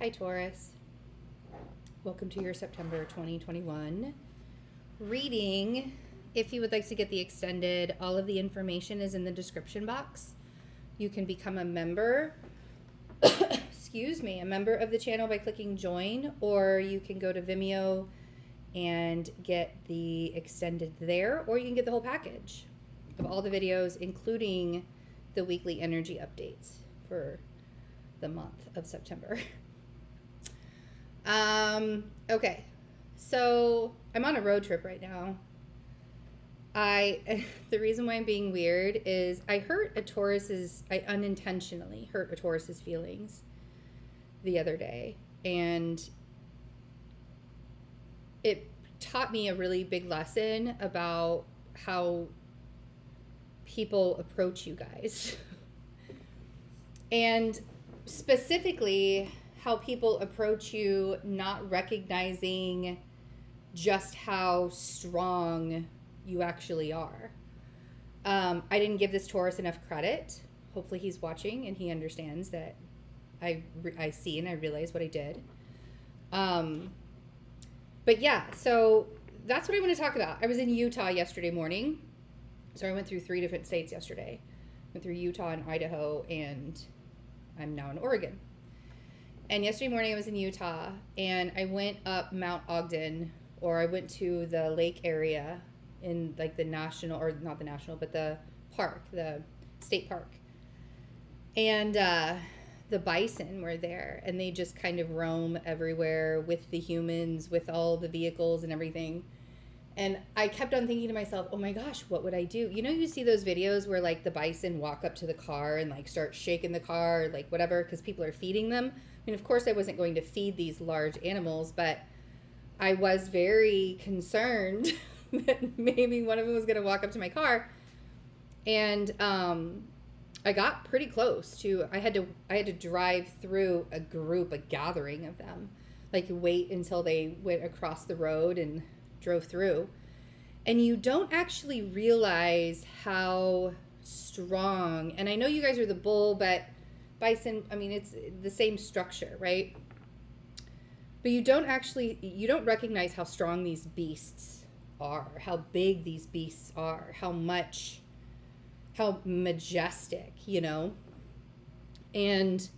Hi, Taurus. Welcome to your September 2021 reading. If you would like to get the extended, all of the information is in the description box. You can become a member, a member of the channel by clicking join, or you can go to Vimeo and get the extended there, or you can get the whole package of all the videos, including the weekly energy updates for the month of September. Okay, so I'm on a road trip right now. The reason why I'm being weird is I unintentionally hurt a Taurus's feelings the other day, and it taught me a really big lesson about how people approach you guys. And specifically, how people approach you not recognizing just how strong you actually are. I didn't give this Taurus enough credit. Hopefully he's watching and he understands that I see and I realize what I did. But yeah, so that's what I want to talk about. I was in Utah yesterday morning. So I went through 3 different states yesterday. Went through Utah and Idaho, and I'm now in Oregon. And yesterday morning I was in Utah, and I went up Mount Ogden, or I went to the lake area in like the national, or not the national, but the park, the state park. And the bison were there, and they just kind of roam everywhere with the humans, with all the vehicles and everything. And I kept on thinking to myself, oh my gosh, what would I do? You know, you see those videos where like the bison walk up to the car and like start shaking the car, or like whatever, because people are feeding them. I mean, of course I wasn't going to feed these large animals, but I was very concerned that maybe one of them was going to walk up to my car. And I got pretty close to, I had to drive through a gathering of them, like wait until they went across the road and drove through. And you don't actually realize how strong, and I know you guys are the bull, but bison, I mean, it's the same structure, right? But you don't recognize how strong these beasts are, how big these beasts are, how majestic, you know? And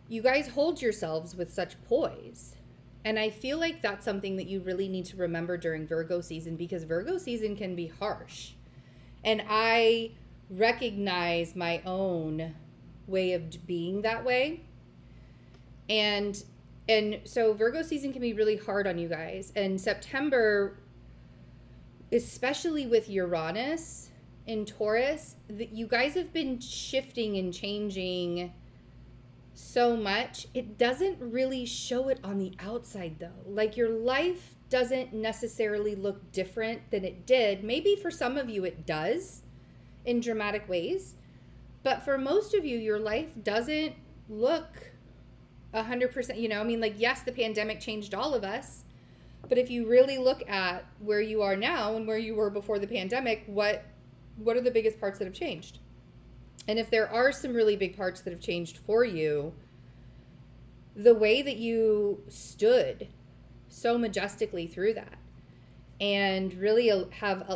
you guys hold yourselves with such poise. And I feel like that's something that you really need to remember during Virgo season, because Virgo season can be harsh. And I recognize my own way of being that way. And so Virgo season can be really hard on you guys. And September, especially with Uranus in Taurus, you guys have been shifting and changing so much. It doesn't really show it on the outside though. Like your life doesn't necessarily look different than it did. Maybe for some of you it does in dramatic ways, but for most of you, your life doesn't look 100%, you know, I mean, like, yes, the pandemic changed all of us, but if you really look at where you are now and where you were before the pandemic, what are the biggest parts that have changed? And if there are some really big parts that have changed for you, the way that you stood so majestically through that, and really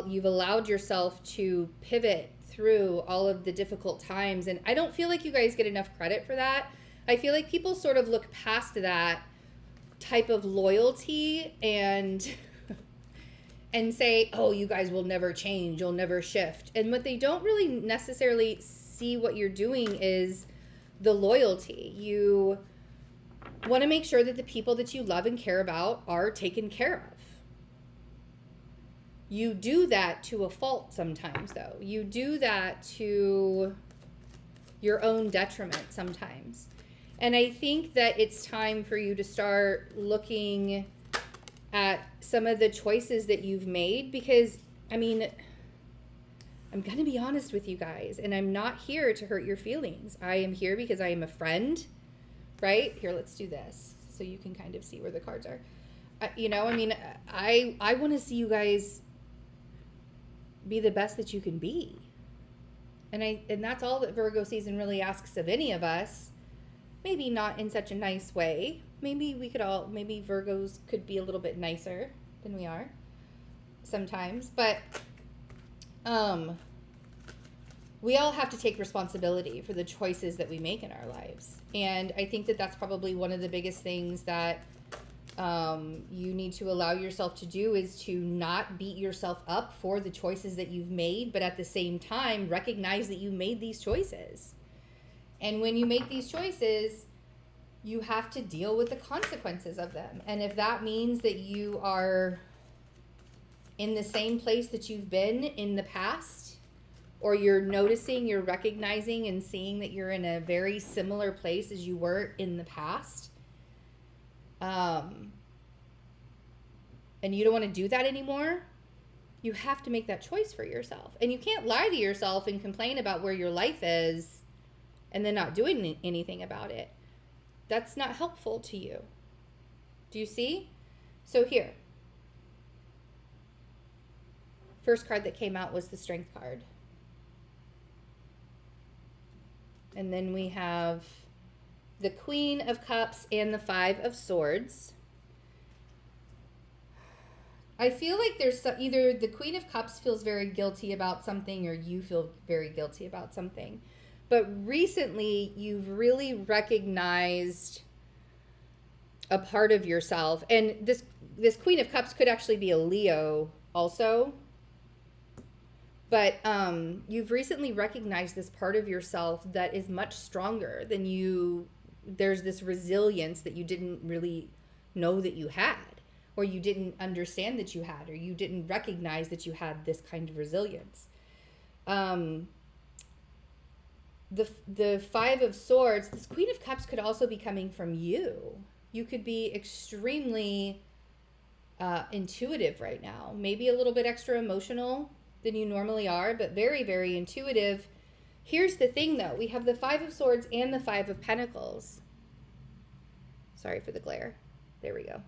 you've allowed yourself to pivot through all of the difficult times. And I don't feel like you guys get enough credit for that. I feel like people sort of look past that type of loyalty and say, oh, you guys will never change, you'll never shift. And what they don't really necessarily see what you're doing is the loyalty. You want to make sure that the people that you love and care about are taken care of. You do that to a fault sometimes, though. You do that to your own detriment sometimes. And I think that it's time for you to start looking at some of the choices that you've made, because, I mean, I'm going to be honest with you guys, and I'm not here to hurt your feelings. I am here because I am a friend, right? Here, let's do this so you can kind of see where the cards are. I want to see you guys be the best that you can be. And that's all that Virgo season really asks of any of us. maybe not in such a nice way. Maybe Virgos could be a little bit nicer than we are sometimes, but we all have to take responsibility for the choices that we make in our lives. And I think that that's probably one of the biggest things that you need to allow yourself to do, is to not beat yourself up for the choices that you've made, but at the same time, recognize that you made these choices. And when you make these choices, you have to deal with the consequences of them. And if that means that you are in the same place that you've been in the past, or you're recognizing and seeing that you're in a very similar place as you were in the past, and you don't want to do that anymore, you have to make that choice for yourself. And you can't lie to yourself and complain about where your life is and then not doing anything about it. That's not helpful to you. Do you see? So here, first card that came out was the Strength card. And then we have the Queen of Cups and the Five of Swords. I feel like there's either the Queen of Cups feels very guilty about something, or you feel very guilty about something. But recently, you've really recognized a part of yourself. And this Queen of Cups could actually be a Leo also. But you've recently recognized this part of yourself that is much stronger than you. There's this resilience that you didn't really know that you had, or you didn't understand that you had, or you didn't recognize that you had this kind of resilience. The Five of Swords, this Queen of Cups could also be coming from you. You could be extremely intuitive right now, maybe a little bit extra emotional than you normally are, but very, very intuitive. Here's the thing, though. We have the Five of Swords and the Five of Pentacles. Sorry for the glare. There we go.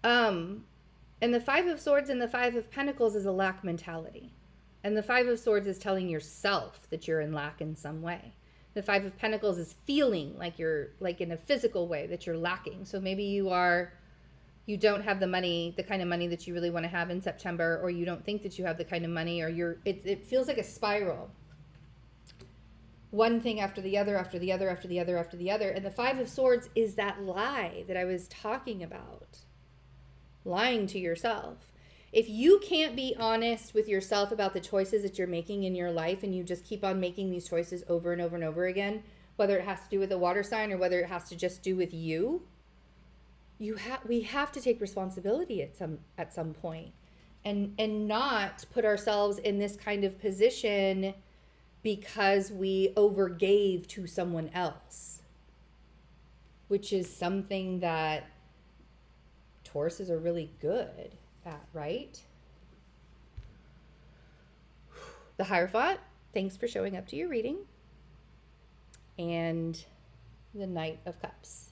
And the Five of Swords and the Five of Pentacles is a lack mentality. And the Five of Swords is telling yourself that you're in lack in some way. The Five of Pentacles is feeling like you're, like in a physical way, that you're lacking. So maybe you don't have the money, the kind of money that you really want to have in September, or you don't think that you have the kind of money, or it feels like a spiral. One thing after the other, after the other, after the other, after the other. And the Five of Swords is that lie that I was talking about. Lying to yourself. If you can't be honest with yourself about the choices that you're making in your life, and you just keep on making these choices over and over and over again, whether it has to do with a water sign or whether it has to just do with you, we have to take responsibility at some point, and not put ourselves in this kind of position because we overgave to someone else, which is something that Tauruses are really good at, right? The Hierophant, thanks for showing up to your reading. And the Knight of Cups.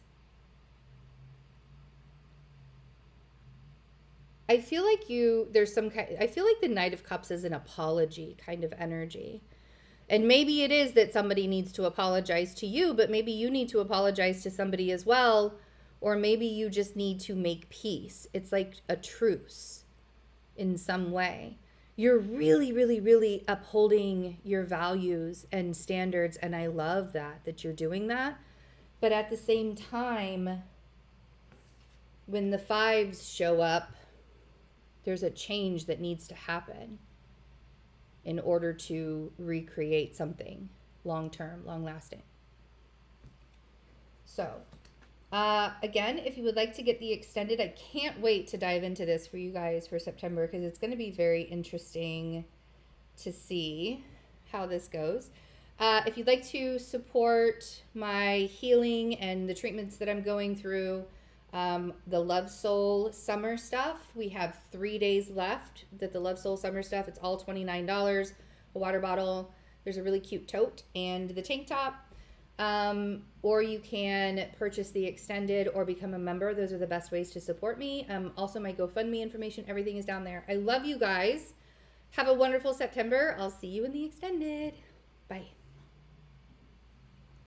I feel like I feel like the Knight of Cups is an apology kind of energy. And maybe it is that somebody needs to apologize to you, but maybe you need to apologize to somebody as well. Or maybe you just need to make peace. It's like a truce in some way. You're really, really, really upholding your values and standards. And I love that you're doing that. But at the same time, when the fives show up, there's a change that needs to happen in order to recreate something long-term, long-lasting. So, again, if you would like to get the extended, I can't wait to dive into this for you guys for September, because it's going to be very interesting to see how this goes. If you'd like to support my healing and the treatments that I'm going through, the Love Soul Summer stuff, we have 3 days left. The Love Soul Summer stuff, it's all $29, a water bottle. There's a really cute tote and the tank top. Or you can purchase the extended or become a member. Those are the best ways to support me. Also my GoFundMe information, everything is down there. I love you guys. Have a wonderful September. I'll see you in the extended. Bye.